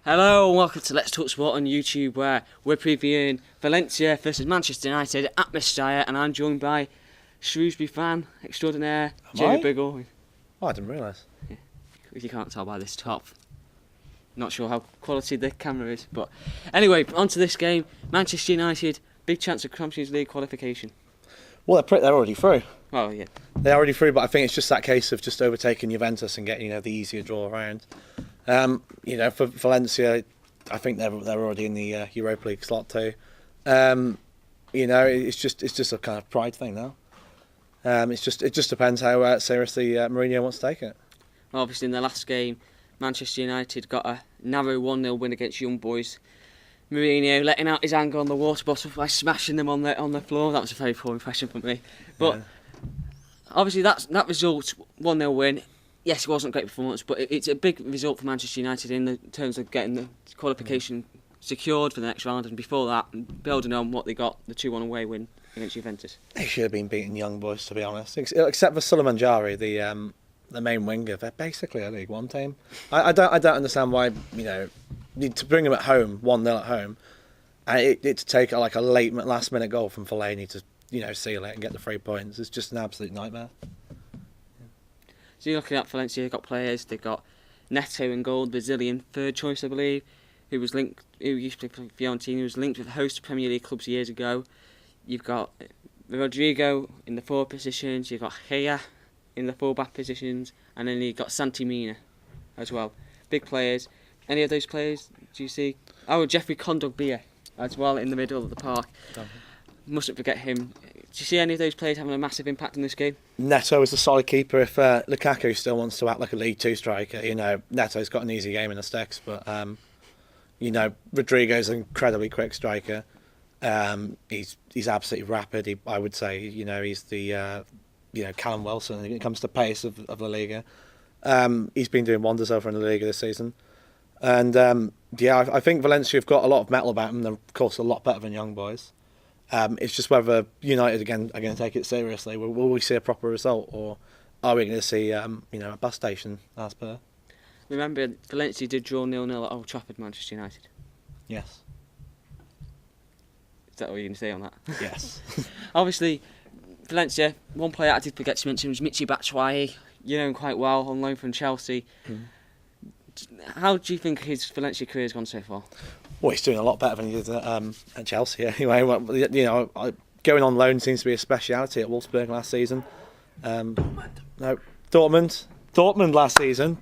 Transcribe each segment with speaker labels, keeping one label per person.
Speaker 1: Hello and welcome to Let's Talk Sport on YouTube, where we're previewing Valencia versus Manchester United at Mestalla, and I'm joined by Shrewsbury fan extraordinaire Jamie Burgoyne.
Speaker 2: Oh, I didn't realise.
Speaker 1: Yeah, if you can't tell by this top. Not sure how quality the camera is, but anyway, on to this game. Manchester United, big chance of Champions League qualification.
Speaker 2: Well, they're already through.
Speaker 1: Oh yeah,
Speaker 2: They're already through, but I think it's just that case of just overtaking Juventus and getting the easier draw around. For Valencia, I think they're already in the Europa League slot too. It's just a kind of pride thing now. It just depends how seriously Mourinho wants to take it.
Speaker 1: Obviously, in the last game, Manchester United got a narrow 1-0 win against Young Boys. Mourinho letting out his anger on the water bottle by smashing them on the floor. That was a very poor impression for me. But obviously, that result, 1-0 win. Yes, it wasn't a great performance, but it's a big result for Manchester United in terms of getting the qualification secured for the next round, and before that, building on what they got, the 2-1 away win against Juventus.
Speaker 2: They should have been beating Young Boys, to be honest, except for Sulaiman Jari, the main winger. They're basically a League One team. I don't understand why to bring them at home, 1-0 at home, and it to take like a last minute goal from Fellaini to seal it and get the 3 points. It's just an absolute nightmare.
Speaker 1: So you're looking at Valencia, they've got players, they've got Neto in goal, Brazilian third choice I believe, who used to play for Fiorentina, who was linked with host Premier League clubs years ago. You've got Rodrigo in the forward positions, you've got Gea in the full-back positions, and then you've got Santi Mina as well. Big players. Any of those players do you see? Oh, Jeffrey Kondogbia as well in the middle of the park. Mustn't forget him. Do you see any of those players having a massive impact in this game? Neto
Speaker 2: is a solid keeper. If Lukaku still wants to act like a League Two striker, Neto's got an easy game in the sticks. But Rodrigo's an incredibly quick striker. He's absolutely rapid. I would say he's the Callum Wilson when it comes to pace of La Liga. He's been doing wonders over in the Liga this season. And I think Valencia have got a lot of mettle about them. They're of course a lot better than Young Boys. It's just whether United again are going to take it seriously. Will we see a proper result, or are we going to see a bus station as per?
Speaker 1: Remember, Valencia did draw 0-0 at Old Trafford, Manchester United.
Speaker 2: Yes.
Speaker 1: Is that what you're going to say on that?
Speaker 2: Yes.
Speaker 1: Obviously, Valencia, one player I did forget to mention was Michy Batshuayi. You know him quite well, on loan from Chelsea. How do you think his Valencia career has gone so far?
Speaker 2: Well, he's doing a lot better than he did at Chelsea. Anyway, going on loan seems to be a speciality at Wolfsburg last season. Dortmund last season.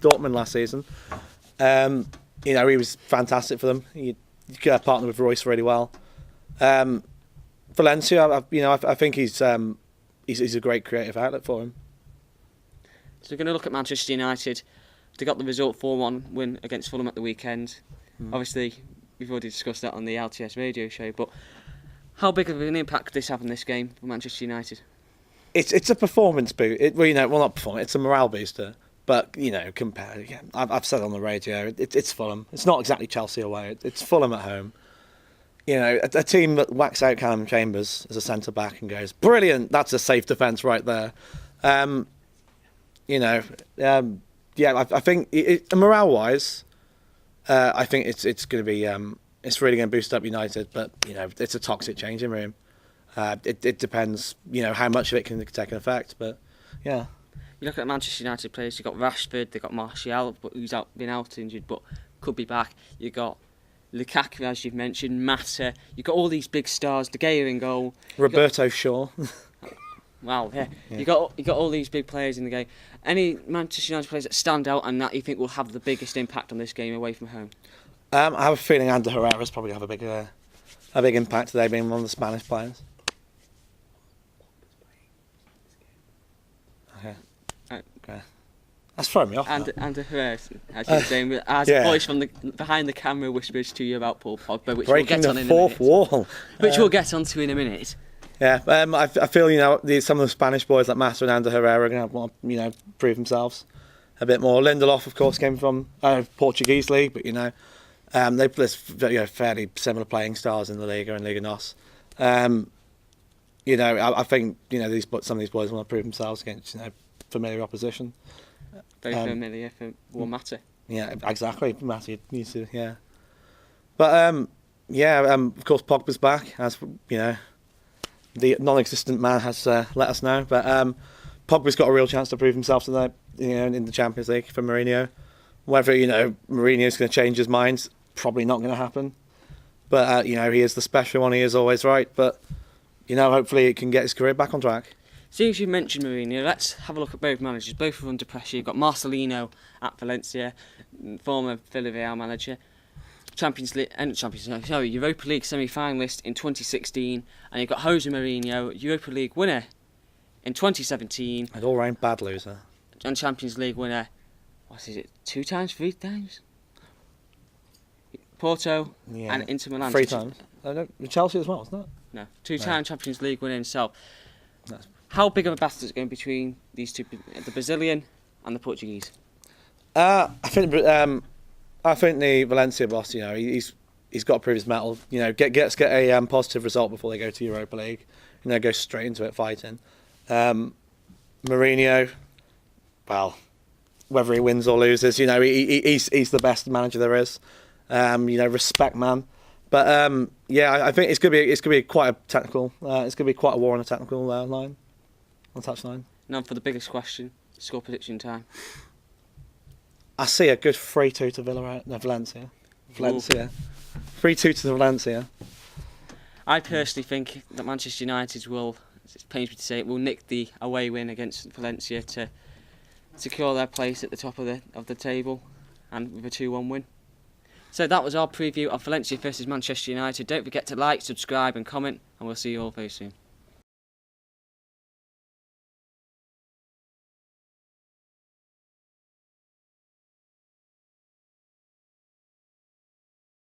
Speaker 2: He was fantastic for them. He partnered with Royce really well. Valencia, I think he's a great creative outlet for him.
Speaker 1: So we're going to look at Manchester United. They got the result 4-1 win against Fulham at the weekend. Obviously, we've already discussed that on the LTS radio show, but how big of an impact could this have in this game for Manchester United?
Speaker 2: It's a performance boost. Not performance. It's a morale booster. But compared again, I've said on the radio, it's Fulham. It's not exactly Chelsea away. It's Fulham at home. A team that whacks out Callum Chambers as a centre back and goes, brilliant. That's a safe defence right there. I think morale wise, I think it's going to be it's really going to boost up United. But it's a toxic changing room. It depends how much of it can take an effect. But yeah.
Speaker 1: You look at Manchester United players. You've got Rashford, they've got Martial, but who's been out injured, but could be back. You've got Lukaku, as you've mentioned, Mata. You've got all these big stars. De Gea in goal.
Speaker 2: Roberto Shaw.
Speaker 1: Wow, yeah. You got all these big players in the game. Any Manchester United players that stand out and that you think will have the biggest impact on this game away from home?
Speaker 2: I have a feeling Ander Herrera's probably have a big impact today, being one of the Spanish players. Okay. That's throwing me off.
Speaker 1: Ander Herrera, as you were saying, as a voice from behind the camera whispers to you about Paul Pogba, which we'll get on in a minute.
Speaker 2: Breaking the fourth wall.
Speaker 1: Which we'll get onto in a minute.
Speaker 2: Yeah, I feel some of the Spanish boys like Mata and Ander Herrera are going to have to prove themselves a bit more. Lindelof, of course, came from Portuguese league, but they play fairly similar playing styles in the Liga and Liga NOS. I think some of these boys want to prove themselves against familiar opposition.
Speaker 1: Very familiar for Mata.
Speaker 2: Yeah, exactly. Mata needs to But of course Pogba's back, as you know, the non-existent man has let us know. But Pogba's got a real chance to prove himself tonight, in the Champions League for Mourinho. Whether Mourinho's going to change his mind, probably not going to happen. But he is the special one. He is always right. But hopefully he can get his career back on track.
Speaker 1: Seeing as you mentioned Mourinho, let's have a look at both managers. Both are under pressure. You've got Marcelino at Valencia, former Villarreal manager, Europa League semi-finalist in 2016, and you've got Jose Mourinho, Europa League winner in 2017.
Speaker 2: An all-round bad loser.
Speaker 1: And Champions League winner, 3 times? Porto and Inter Milan.
Speaker 2: 3 times. Chelsea as well, wasn't it?
Speaker 1: No, 2-time Champions League winner himself. How big of a battle is it going between these two, the Brazilian and the Portuguese?
Speaker 2: I think the Valencia boss, he's got to prove his mettle. Get a positive result before they go to Europa League. Go straight into it fighting. Mourinho, well, whether he wins or loses, he's the best manager there is. Respect man. But I think it's gonna be quite a technical. It's gonna be quite a war on the technical line, on touchline.
Speaker 1: Now for the biggest question: score prediction time.
Speaker 2: I see a good 3-2 to Valencia. 3-2 to Valencia.
Speaker 1: I personally think that Manchester United will, it pains me to say it, will nick the away win against Valencia to secure their place at the top of the table, and with a 2-1 win. So that was our preview of Valencia versus Manchester United. Don't forget to like, subscribe and comment, and we'll see you all very soon.